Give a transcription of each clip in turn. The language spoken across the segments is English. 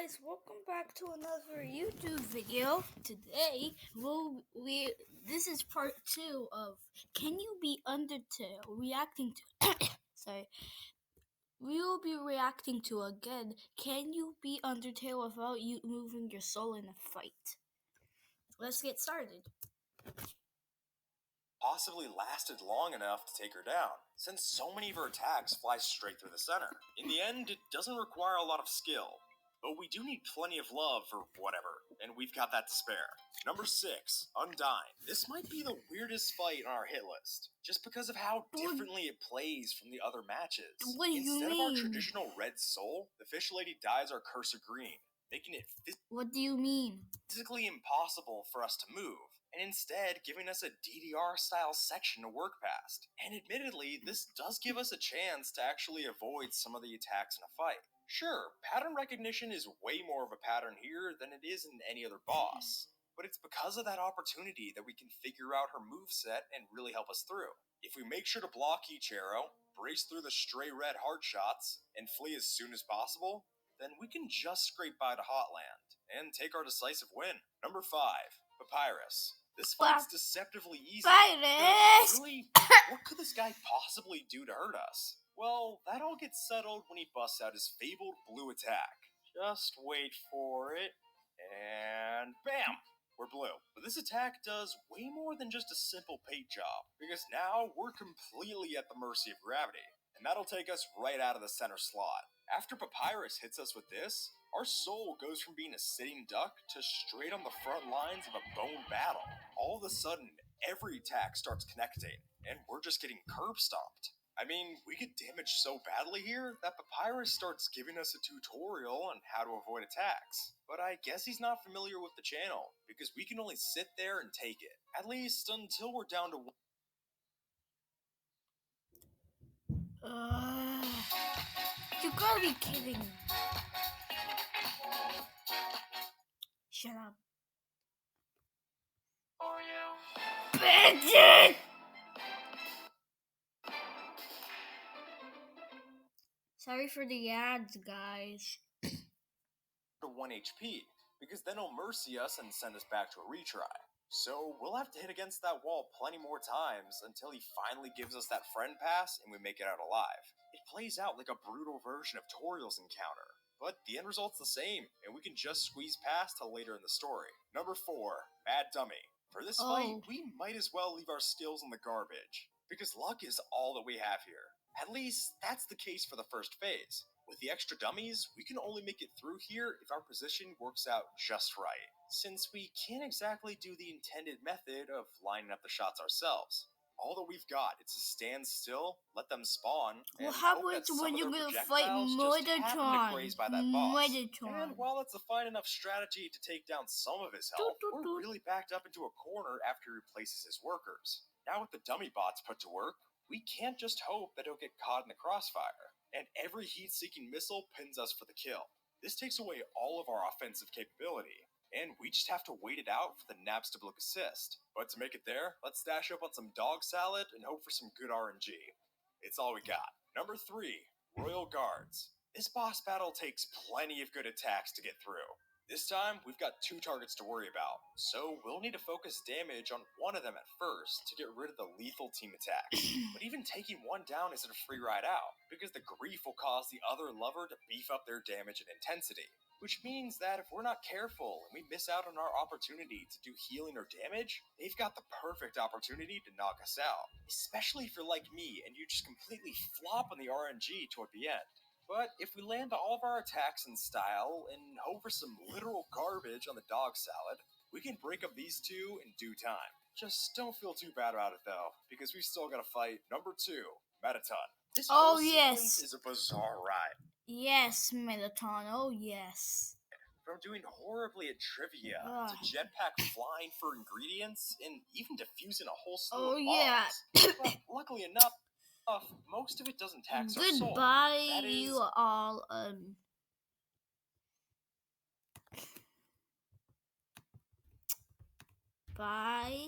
guys, welcome back to another YouTube video. Today, this is part 2 of Can You Be Undertale? Reacting to sorry. We will be reacting to again, Can You Be Undertale without you moving your soul in a fight? Let's get started. Possibly lasted long enough to take her down, since so many of her attacks fly straight through the center. In the end, it doesn't require a lot of skill, but we do need plenty of love or whatever, and we've got that to spare. Number 6, Undyne. This might be the weirdest fight on our hit list, just because of how differently it plays from the other matches. What do you Instead of mean? our traditional red soul, the fish lady dyes our cursor green, making it What do you mean? physically impossible for us to move, and instead giving us a DDR-style section to work past. And admittedly, this does give us a chance to actually avoid some of the attacks in a fight. Sure, pattern recognition is way more of a pattern here than it is in any other boss, but it's because of that opportunity that we can figure out her moveset and really help us through. If we make sure to block each arrow, brace through the stray red heart shots, and flee as soon as possible, then we can just scrape by to Hotland and take our decisive win. Number 5, Papyrus. This fight's deceptively easy. Papyrus! Really, what could this guy possibly do to hurt us? Well, that all gets settled when he busts out his fabled blue attack. Just wait for it, and bam! We're blue. But this attack does way more than just a simple paint job, because now we're completely at the mercy of gravity. And that'll take us right out of the center slot. After Papyrus hits us with this, our soul goes from being a sitting duck to straight on the front lines of a bone battle. All of a sudden, every attack starts connecting, and we're just getting curb stomped. I mean, we get damaged so badly here that Papyrus starts giving us a tutorial on how to avoid attacks. But I guess he's not familiar with the channel, because we can only sit there and take it. At least until we're down to You gotta be kidding me. Shut up. Bitch! Sorry for the ads, guys. to 1 HP, because then he'll mercy us and send us back to a retry. So we'll have to hit against that wall plenty more times until he finally gives us that friend pass and we make it out alive. It plays out like a brutal version of Toriel's encounter, but the end result's the same, and we can just squeeze past till later in the story. Number 4, Mad Dummy. For this fight, we might as well leave our skills in the garbage, because luck is all that we have here. At least, that's the case for the first phase. With the extra dummies, we can only make it through here if our position works out just right, since we can't exactly do the intended method of lining up the shots ourselves. All that we've got is to stand still, let them spawn, and how hope that about when some you're of their gonna fight projectiles just happen to Metatron? graze by that boss. Metatron. And while that's a fine enough strategy to take down some of his health, we're really backed up into a corner after he replaces his workers. Now with the dummy bots put to work, we can't just hope that he'll get caught in the crossfire, and every heat-seeking missile pins us for the kill. This takes away all of our offensive capability, and we just have to wait it out for the Napstablook assist. But to make it there, let's stash up on some dog salad and hope for some good RNG. It's all we got. Number 3, Royal Guards. This boss battle takes plenty of good attacks to get through. This time, we've got 2 targets to worry about, so we'll need to focus damage on one of them at first to get rid of the lethal team attacks. But even taking one down isn't a free ride out, because the grief will cause the other lover to beef up their damage and intensity. Which means that if we're not careful and we miss out on our opportunity to do healing or damage, they've got the perfect opportunity to knock us out. Especially if you're like me and you just completely flop on the RNG toward the end. But if we land all of our attacks in style and hope for some literal garbage on the dog salad, we can break up these 2 in due time. Just don't feel too bad about it though, because we've still got to fight Number 2, Metaton. This whole sequence is a bizarre ride. Yes, Metatron, oh yes. From doing horribly at trivia, to jetpack flying for ingredients, and even defusing a whole slew of bombs. But luckily enough, most of it doesn't tax our soul. Goodbye, you all. Bye.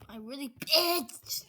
I really bitched.